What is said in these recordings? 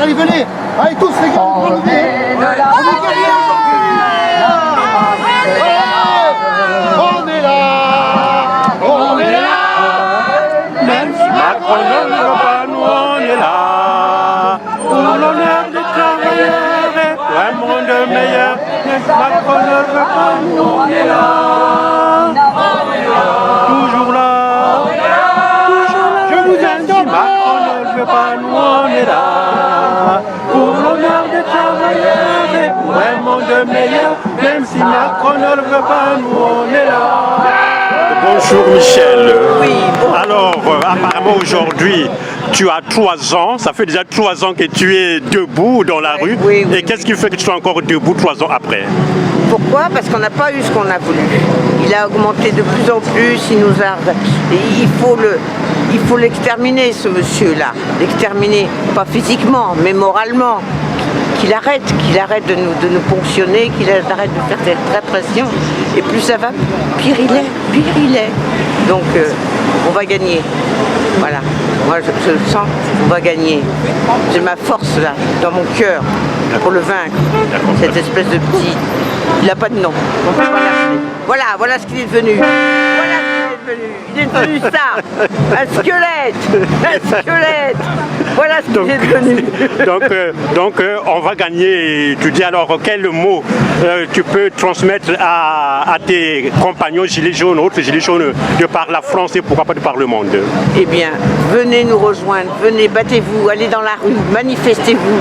allez, venez. Allez, tous les gars, on est guerriers aujourd'hui. On est là. On est là. Même si Macron ne veut pas, nous on est là. Pour l'honneur des travailleurs et pour un monde meilleur. Même si Macron ne veut pas, nous on est là. Toujours là. Je vous aime, si Macron ne veut pas, nous on est là. Pour l'honneur des travailleurs et pour un monde meilleur. Même si Macron ne le veut pas, nous on est là. Bonjour Michel. Oui, bon. Alors, apparemment aujourd'hui, tu as 3 ans, ça fait déjà 3 ans que tu es debout dans la rue. Oui, et qu'est-ce qui fait que tu sois encore debout 3 ans après? Pourquoi? Parce qu'on n'a pas eu ce qu'on a voulu. Il a augmenté de plus en plus, il faut l'exterminer, ce monsieur-là. L'exterminer, pas physiquement, mais moralement. Qu'il arrête de nous ponctionner, qu'il arrête de faire cette répression. Et plus ça va, pire il est. Donc on va gagner. Voilà. Moi je le sens, on va gagner. J'ai ma force là, dans mon cœur, pour le vaincre. Cette espèce de petit. Il n'a pas de nom. Donc on va l'appeler. Voilà ce qu'il est devenu. Voilà ce qu'il est devenu. Il est devenu ça. Un squelette. Voilà ce qu'il est devenu. Donc on va gagner. Tu dis alors quel mot tu peux transmettre à tes compagnons gilets jaunes, autres gilets jaunes de par la France et pourquoi pas de par le monde? Eh bien, venez nous rejoindre, venez, battez-vous, allez dans la rue, manifestez-vous,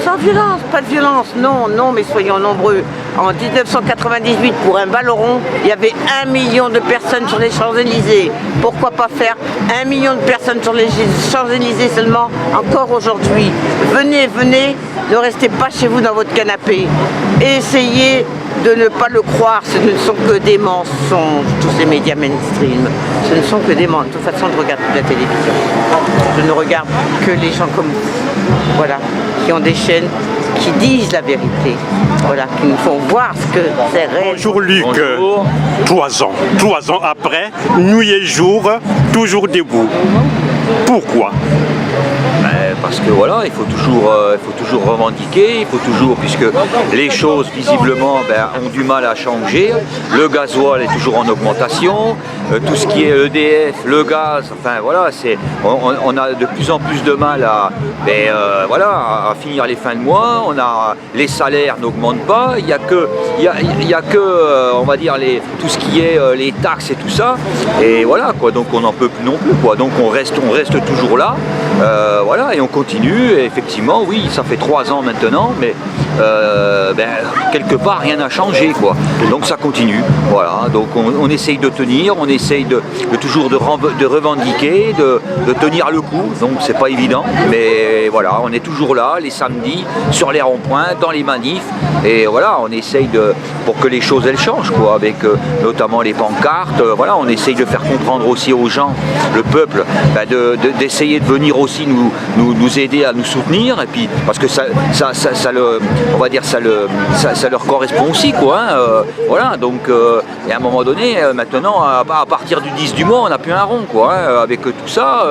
sans violence, pas de violence, non, mais soyons nombreux. En 1998, pour un ballon, il y avait 1 million de personnes sur les Champs-Élysées. Pourquoi pas faire 1 million de personnes sur les Champs-Élysées seulement, encore aujourd'hui? Venez, ne restez pas chez vous dans votre canapé. Essayez de ne pas le croire, ce ne sont que des mensonges, tous ces médias mainstream. Ce ne sont que des mensonges. De toute façon, je regarde la télévision. Je ne regarde que les gens comme vous, voilà, qui ont des chaînes, qui disent la vérité, voilà, qui nous font voir ce que c'est réel. Bonjour Luc. Bonjour. 3 ans après, nuit et jour, toujours debout. Pourquoi? Parce que voilà, il faut toujours revendiquer, il faut toujours, puisque les choses visiblement ont du mal à changer. Le gasoil est toujours en augmentation, tout ce qui est EDF, le gaz, enfin voilà, on a de plus en plus de mal à finir les fins de mois. Les salaires n'augmentent pas, il y a que on va dire tout ce qui est les taxes et tout ça, et voilà quoi. Donc on n'en peut plus non plus quoi. Donc on reste toujours là, voilà, et on continue. Et effectivement, oui, ça fait 3 ans maintenant, mais quelque part rien n'a changé quoi. Donc ça continue, voilà. Donc on essaye de tenir, on essaye de toujours de revendiquer, de tenir le coup. Donc c'est pas évident, mais voilà, on est toujours là les samedis sur les ronds-points, dans les manifs, et voilà, on essaye pour que les choses elles changent quoi, avec notamment les pancartes. Voilà, on essaye de faire comprendre aussi aux gens, le peuple, d'essayer de venir aussi nous aider à nous soutenir, et puis parce que ça leur correspond aussi quoi, hein, voilà. Donc et à un moment donné, maintenant à partir du 10 du mois, on n'a plus un rond quoi, hein, avec tout ça,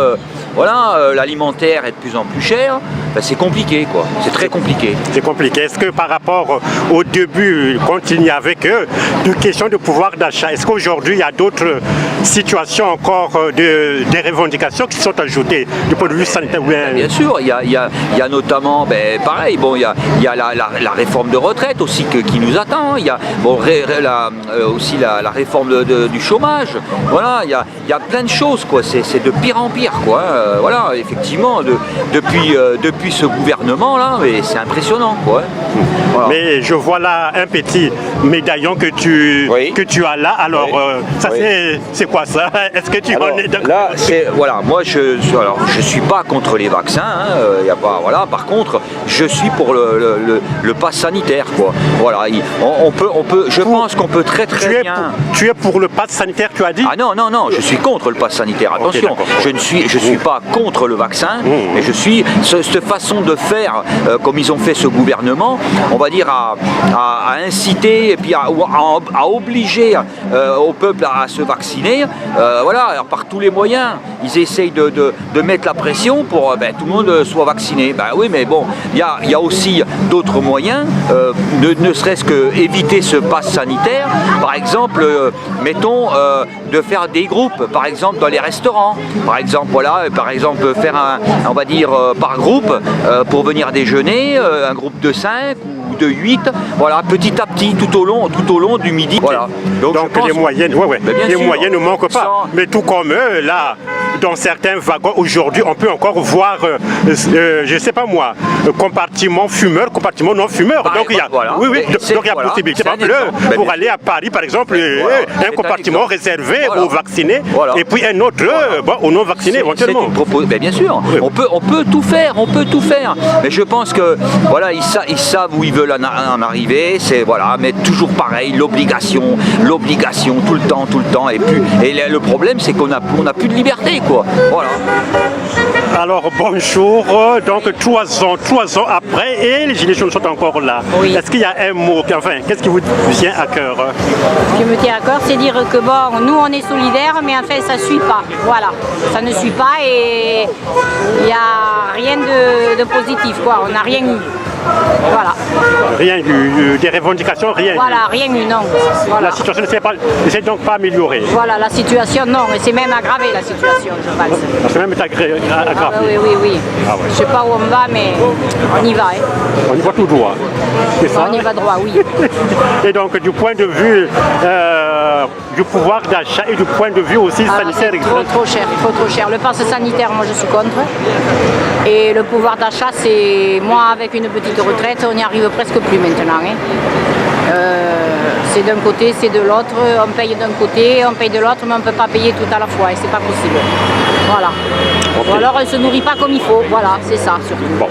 voilà, l'alimentaire est de plus en plus cher, c'est compliqué quoi, c'est très compliqué. C'est compliqué. Est-ce que par rapport au début, quand il y avait que de questions de pouvoir d'achat, est-ce qu'aujourd'hui il y a d'autres situations encore des revendications qui sont ajoutées du point de vue sanitaire? Bien sûr, il y a notamment, pareil, bon, il y a la réforme de retraite aussi qui nous attend. Il y a aussi la réforme du chômage. Voilà, il y a plein de choses quoi. C'est de pire en pire quoi. Voilà, effectivement, depuis ce gouvernement là, c'est impressionnant quoi. Voilà. Mais je vois là un petit médaillon que tu as là. Alors ça c'est quoi ça? Est-ce que tu en es d'accord? Là, voilà, moi je suis pas contre les vaccins. Hein, y a pas, voilà. Par contre, je suis pour le pass sanitaire quoi. Voilà, je pense qu'on peut très bien. Tu es pour le pass sanitaire, tu as dit? Ah non, je suis contre le pass sanitaire. Attention, je ne suis pas contre le vaccin, mais je suis ce façon de faire, comme ils ont fait ce gouvernement, on va dire à inciter et puis à obliger au peuple à se vacciner, voilà, alors par tous les moyens, ils essayent de mettre la pression pour tout le monde soit vacciné. Oui, mais bon, il y a aussi d'autres moyens, ne serait-ce qu'éviter ce pass sanitaire, par exemple, mettons, de faire des groupes, par exemple dans les restaurants, par exemple, voilà, par exemple faire on va dire par groupe pour venir déjeuner, un groupe de 5 ou de 8, voilà, petit à petit, tout au long du midi. Voilà. Donc les moyennes, les moyennes ne manquent pas. Sans... Mais tout comme là, dans certains wagons aujourd'hui, on peut encore voir, je ne sais pas moi, compartiment fumeur, compartiment non fumeur. Donc il y a, voilà. donc il y a possibilité. Par exemple, pour aller à Paris, par exemple, un compartiment réservé aux vaccinés, et puis un autre aux non vaccinés éventuellement. Bien sûr, on peut tout faire, Mais je pense que voilà, ils savent où ils veulent en arriver. C'est voilà, mais toujours pareil, l'obligation, tout le temps. Et le problème, c'est qu'on a plus de liberté, quoi. Voilà. Alors bonjour, donc 3 ans après et les Gilets jaunes sont encore là. Oui. Est-ce qu'il y a un mot, enfin, qu'est-ce qui vous vient à cœur? Ce qui me tient à cœur, c'est dire que bon, nous on est solidaires, mais en fait ça ne suit pas. Voilà, ça ne suit pas et il n'y a rien de positif, quoi. On n'a rien eu. Voilà. Rien eu, des revendications, rien. Voilà, rien eu, non. Voilà. La situation ne s'est donc pas améliorée. Voilà, la situation, non, et c'est même aggravé la situation, je pense. C'est même aggravé. Oui. Ah ouais. Je ne sais pas où on va, mais on y va. Hein. On y va tout droit. C'est ça? On y va droit, oui. Et donc du point de vue du pouvoir d'achat et du point de vue aussi sanitaire. Il faut trop cher. Le pass sanitaire, moi je suis contre. Et le pouvoir d'achat, c'est moi avec une petite retraite, on n'y arrive presque plus maintenant. Hein. C'est d'un côté, c'est de l'autre, on paye d'un côté, on paye de l'autre, mais on ne peut pas payer tout à la fois et c'est pas possible. Voilà. Okay. Ou alors on ne se nourrit pas comme il faut, voilà, c'est ça surtout. Bon.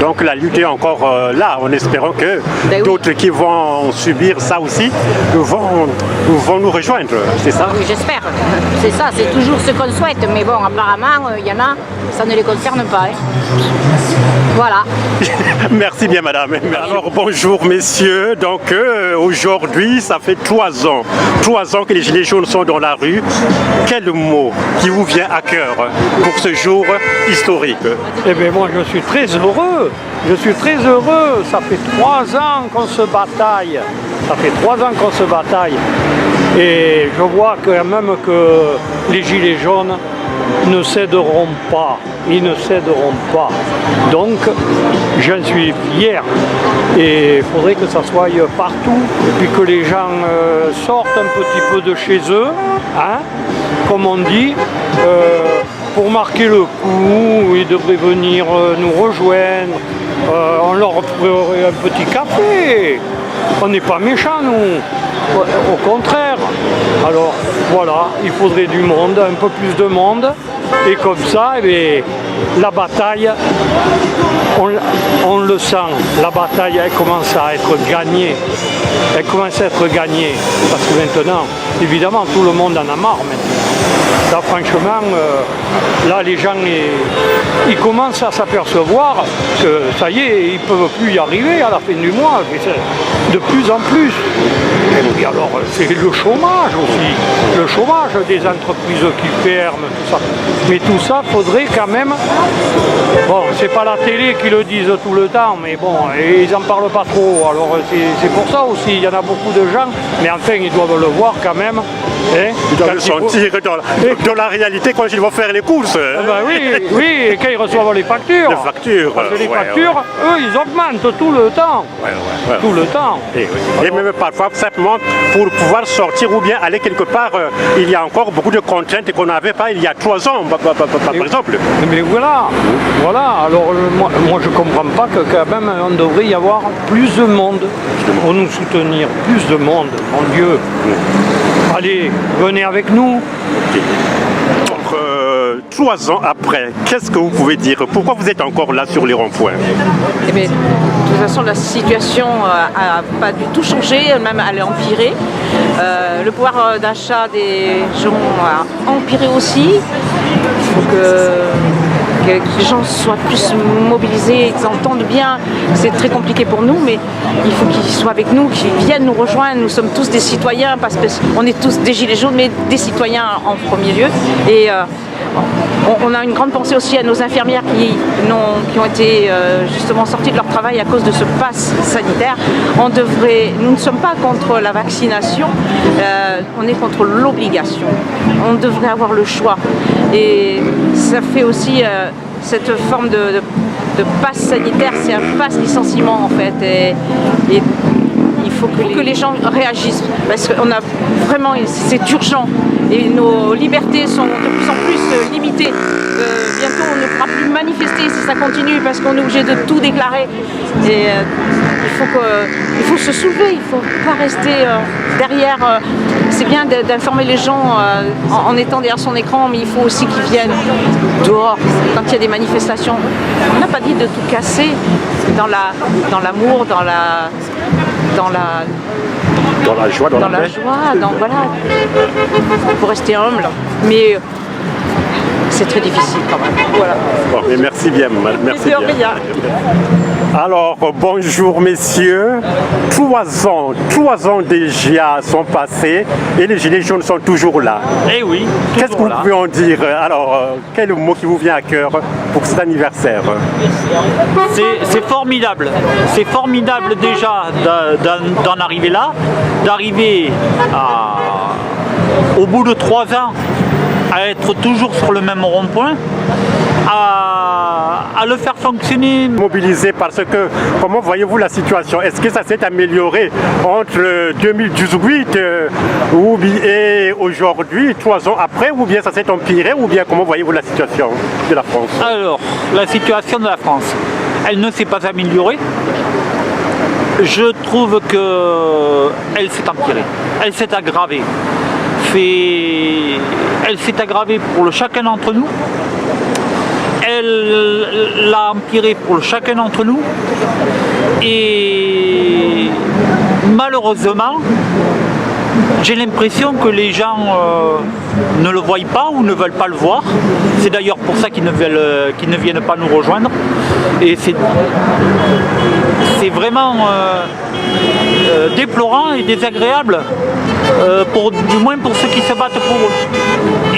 Donc la lutte est encore là, en espérant que d'autres qui vont subir ça aussi vont nous rejoindre, c'est ça? Oui, j'espère. C'est ça, c'est toujours ce qu'on souhaite, mais bon, apparemment, il y en a, ça ne les concerne pas. Hein. Voilà. Merci bien madame. Alors bonjour messieurs, donc aujourd'hui ça fait 3 ans. 3 ans que les Gilets jaunes sont dans la rue. Quel mot qui vous vient à cœur pour ce jour historique? Eh bien moi je suis très heureux. Ça fait 3 ans qu'on se bataille. Et je vois quand même que les Gilets jaunes ne céderont pas. Ils ne céderont pas. Donc, j'en suis fier. Et il faudrait que ça soit partout. Et puis que les gens sortent un petit peu de chez eux, hein, comme on dit. Pour marquer le coup, ils devraient venir nous rejoindre. On leur ferait un petit café. On n'est pas méchants, nous. Au contraire. Alors, voilà, il faudrait du monde, un peu plus de monde. Et comme ça, eh bien, la bataille, on le sent. La bataille, elle commence à être gagnée. Parce que maintenant, évidemment, tout le monde en a marre maintenant. Là, franchement, là, les gens, ils commencent à s'apercevoir que ça y est, ils ne peuvent plus y arriver à la fin du mois. De plus en plus. Et alors, c'est le chômage aussi. Le chômage des entreprises qui ferment, tout ça. Mais tout ça, faudrait quand même... Bon, c'est pas la télé qui le disent tout le temps, mais bon, ils n'en parlent pas trop. Alors, c'est pour ça aussi, il y en a beaucoup de gens, mais enfin, ils doivent le voir quand même. Hein, ils doivent le sentir dans la réalité quand ils vont faire les courses. Oui, et quand ils reçoivent les factures. Parce que les factures, eux, ils augmentent tout le temps. Tout le temps. Et même parfois, simplement, pour pouvoir sortir ou bien aller quelque part, il y a encore beaucoup de contraintes qu'on n'avait pas il y a 3 ans, par exemple. Mais voilà. Alors moi je comprends pas que quand même on devrait y avoir plus de monde pour nous soutenir. Plus de monde, mon Dieu. Allez, venez avec nous. Okay. Donc, 3 ans après, qu'est-ce que vous pouvez dire? Pourquoi vous êtes encore là sur les ronds-points? Eh bien, de toute façon, la situation n'a pas du tout changé, même elle est empirée. Le pouvoir d'achat des gens a empiré aussi. Donc, que les gens soient plus mobilisés, qu'ils entendent bien. C'est très compliqué pour nous, mais il faut qu'ils soient avec nous, qu'ils viennent nous rejoindre. Nous sommes tous des citoyens, parce qu'on est tous des gilets jaunes, mais des citoyens en premier lieu. Et on a une grande pensée aussi à nos infirmières qui ont été justement sorties de leur travail à cause de ce pass sanitaire. Nous ne sommes pas contre la vaccination, on est contre l'obligation. On devrait avoir le choix. Et ça fait aussi cette forme de pass sanitaire, c'est un pass licenciement en fait. Et il faut que les gens réagissent parce qu'on a vraiment, c'est urgent et nos libertés sont de plus en plus limitées. Bientôt on ne pourra plus manifester si ça continue parce qu'on est obligé de tout déclarer. Et il faut se soulever, il ne faut pas rester derrière. C'est bien d'informer les gens en étant derrière son écran, mais il faut aussi qu'ils viennent dehors quand il y a des manifestations. On n'a pas dit de tout casser dans l'amour, dans la joie, voilà. Il faut rester humble, mais c'est très difficile quand même. Voilà. Bon, mais merci bien, merci bien. Alors, bonjour messieurs. 3 ans déjà sont passés et les Gilets jaunes sont toujours là. Eh oui. Qu'est-ce que vous pouvez en dire? Alors, quel est le mot qui vous vient à cœur pour cet anniversaire? C'est formidable. C'est formidable déjà d'en arriver là, d'arriver au bout de 3 ans à être toujours sur le même rond-point, à le faire fonctionner. Mobilisé parce que, comment voyez-vous la situation? Est-ce que ça s'est amélioré entre 2018 et aujourd'hui, 3 ans après, ou bien ça s'est empiré, ou bien comment voyez-vous la situation de la France? Alors, la situation de la France, elle ne s'est pas améliorée. Je trouve qu'elle s'est empirée, elle s'est aggravée. Elle s'est aggravée pour chacun d'entre nous. Elle l'a empirée pour chacun d'entre nous. Et malheureusement, j'ai l'impression que les gens ne le voient pas ou ne veulent pas le voir. C'est d'ailleurs pour ça qu'ils ne viennent pas nous rejoindre. Et c'est vraiment déplorant et désagréable, du moins pour ceux qui se battent pour eux.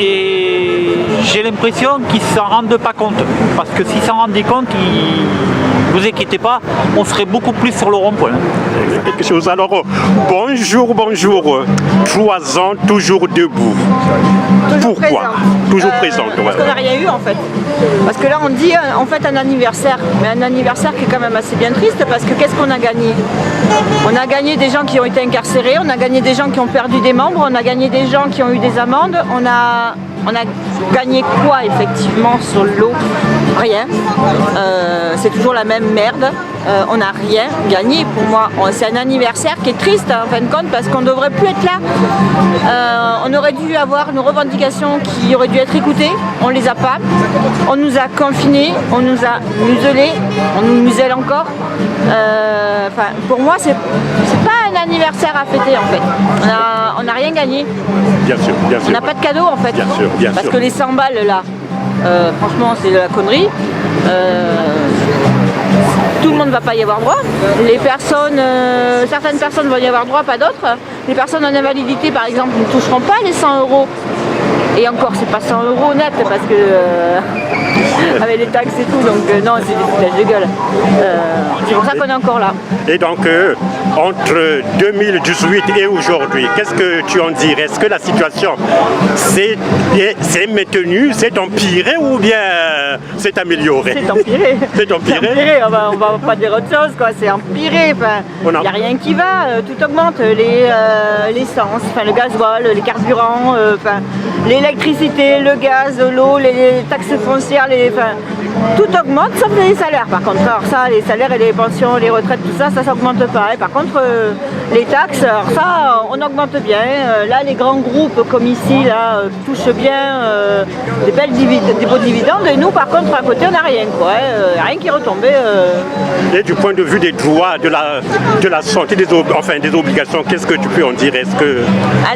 Et j'ai l'impression qu'ils ne s'en rendent pas compte. Parce que s'ils s'en rendaient compte, ne vous inquiétez pas, on serait beaucoup plus sur le rond-point. Quelque chose. Alors, bonjour. 3 ans, toujours debout. Pourquoi? Toujours présente. Parce qu'on n'a rien eu en fait. Parce que là on dit en fait un anniversaire, mais un anniversaire qui est quand même assez bien triste parce que qu'est-ce qu'on a gagné? On a gagné des gens qui ont été incarcérés, on a gagné des gens qui ont perdu des membres, on a gagné des gens qui ont eu des amendes, on a gagné quoi effectivement sur l'eau? Rien. C'est toujours la même merde. On n'a rien gagné pour moi. C'est un anniversaire qui est triste en fin de compte parce qu'on ne devrait plus être là. On aurait dû avoir nos revendications qui auraient dû être écoutées. On ne les a pas. On nous a confinés, on nous a muselés, on nous muselle encore. Pour moi, c'est pas un anniversaire à fêter en fait. On n'a rien gagné. Bien sûr. On n'a pas de cadeau en fait. Bien sûr. Parce que les 100 balles là, franchement c'est de la connerie. Tout le monde ne va pas y avoir droit. Certaines personnes vont y avoir droit, pas d'autres. Les personnes en invalidité par exemple ne toucheront pas les 100 €. Et encore, c'est pas 100 € net parce que avec les taxes et tout, donc non, c'est des foutages de gueule. C'est pour ça qu'on est encore là. Et donc, entre 2018 et aujourd'hui, qu'est-ce que tu en dirais? Est-ce que la situation s'est maintenue, s'est empirée ou bien s'est améliorée? C'est empiré. C'est empiré. C'est empiré. On va pas dire autre chose, quoi. C'est empiré. Il n'y a rien qui va. Tout augmente. L'essence, le gasoil, les carburants, l'électricité, le gaz, l'eau, les taxes foncières, tout augmente sauf les salaires. Par contre, alors ça, les salaires et les pensions, les retraites, tout ça, ça augmente pas. Et par contre, les taxes, alors ça, on augmente bien. Là, les grands groupes comme ici, là, touchent bien des beaux dividendes. Et nous, par contre, à côté, on n'a rien, quoi. Rien qui retombe. Et du point de vue des droits, de la santé, des obligations, qu'est-ce que tu peux en dire? Est-ce que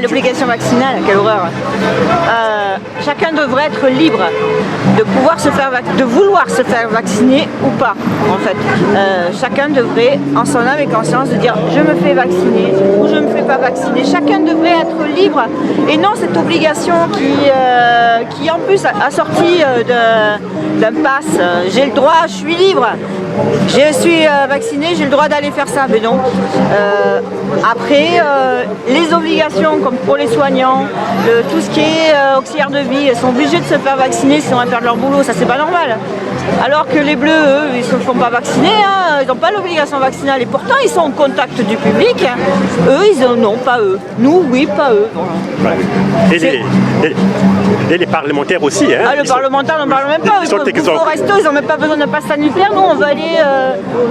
l'obligation vaccinale, quelle horreur. Chacun devrait être libre de pouvoir de vouloir se faire vacciner ou pas, en fait. Chacun devrait, en son âme et conscience, de dire je me fais vacciner ou je ne me fais pas vacciner. Chacun devrait être libre et non cette obligation qui en plus assortie d'un pass. J'ai le droit, je suis libre. Je suis vacciné, j'ai le droit d'aller faire ça, mais non. Après, les obligations, comme pour les soignants, tout ce qui est auxiliaire de vie, ils sont obligés de se faire vacciner sinon ils perdent leur boulot, ça c'est pas normal. Alors que les bleus, eux, ils ne se font pas vacciner, hein, ils n'ont pas l'obligation vaccinale et pourtant ils sont en contact du public. Hein. Eux, ils ont non, pas eux. Nous, oui, pas eux. Et les parlementaires aussi. Hein, le parlementaire, on n'en parle même pas. Ils sont au resto, ils n'ont même pas besoin de passe sanitaire. Nous, on va aller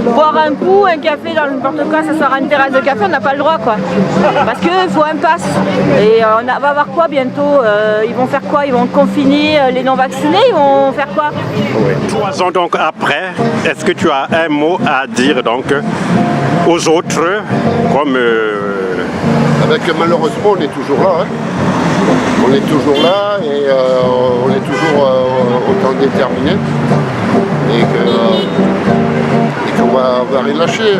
boire un coup, un café dans n'importe quoi, s'asseoir à une terrasse de café, on n'a pas le droit, quoi. Parce qu'il faut un pass. Et on va avoir quoi bientôt ils vont faire quoi? Ils vont confiner les non-vaccinés? Ils vont faire quoi? Oui. 3 ans donc après, est-ce que tu as un mot à dire donc aux autres comme... Malheureusement, on est toujours là. Hein. On est toujours là et on est toujours autant déterminé. Et qu'on va rien lâcher.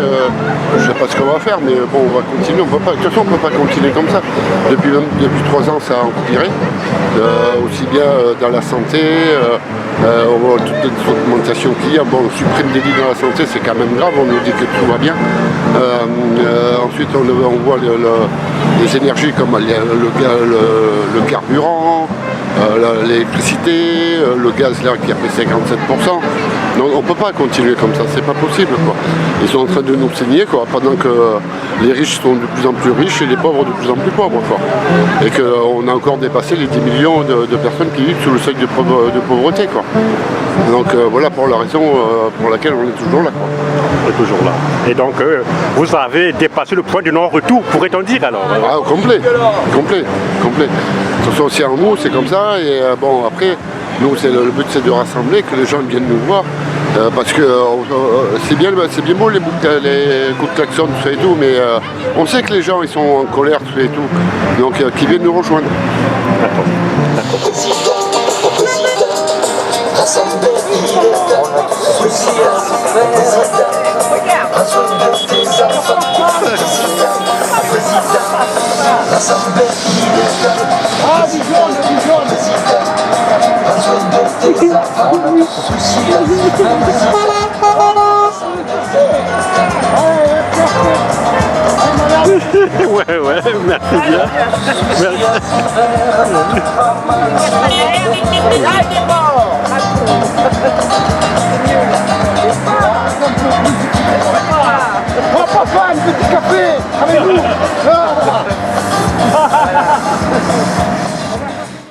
Je ne sais pas ce qu'on va faire, mais bon, on va continuer. De toute façon, on ne peut pas continuer comme ça. Depuis 3 ans, ça a empiré. Aussi bien dans la santé, on voit toutes les augmentations qu'il y a. Bon, on supprime des lits dans la santé, c'est quand même grave. On nous dit que tout va bien. Ensuite, on voit les énergies comme le carburant, l'électricité, le gaz là qui a pris 57%. Non, on ne peut pas continuer comme ça, c'est pas possible, quoi. Ils sont en train de nous saigner, quoi, pendant que les riches sont de plus en plus riches et les pauvres de plus en plus pauvres, quoi. Et qu'on a encore dépassé les 10 millions de personnes qui vivent sous le seuil de pauvreté, quoi. Donc voilà pour la raison pour laquelle on est toujours là, quoi. On est toujours là. Et donc vous avez dépassé le point de non-retour, pourrait-on dire alors? Ah, complet. De toute façon, c'est en nous, c'est comme ça. Et bon, après, nous, le but, c'est de rassembler, que les gens viennent nous voir. Parce que c'est bien beau les coups de klaxon, tout ça et tout, mais on sait que les gens, ils sont en colère, tout ça et tout. Donc, qu'ils viennent nous rejoindre. D'accord. Ouais, merci bien. Oh papa, un petit café avec nous.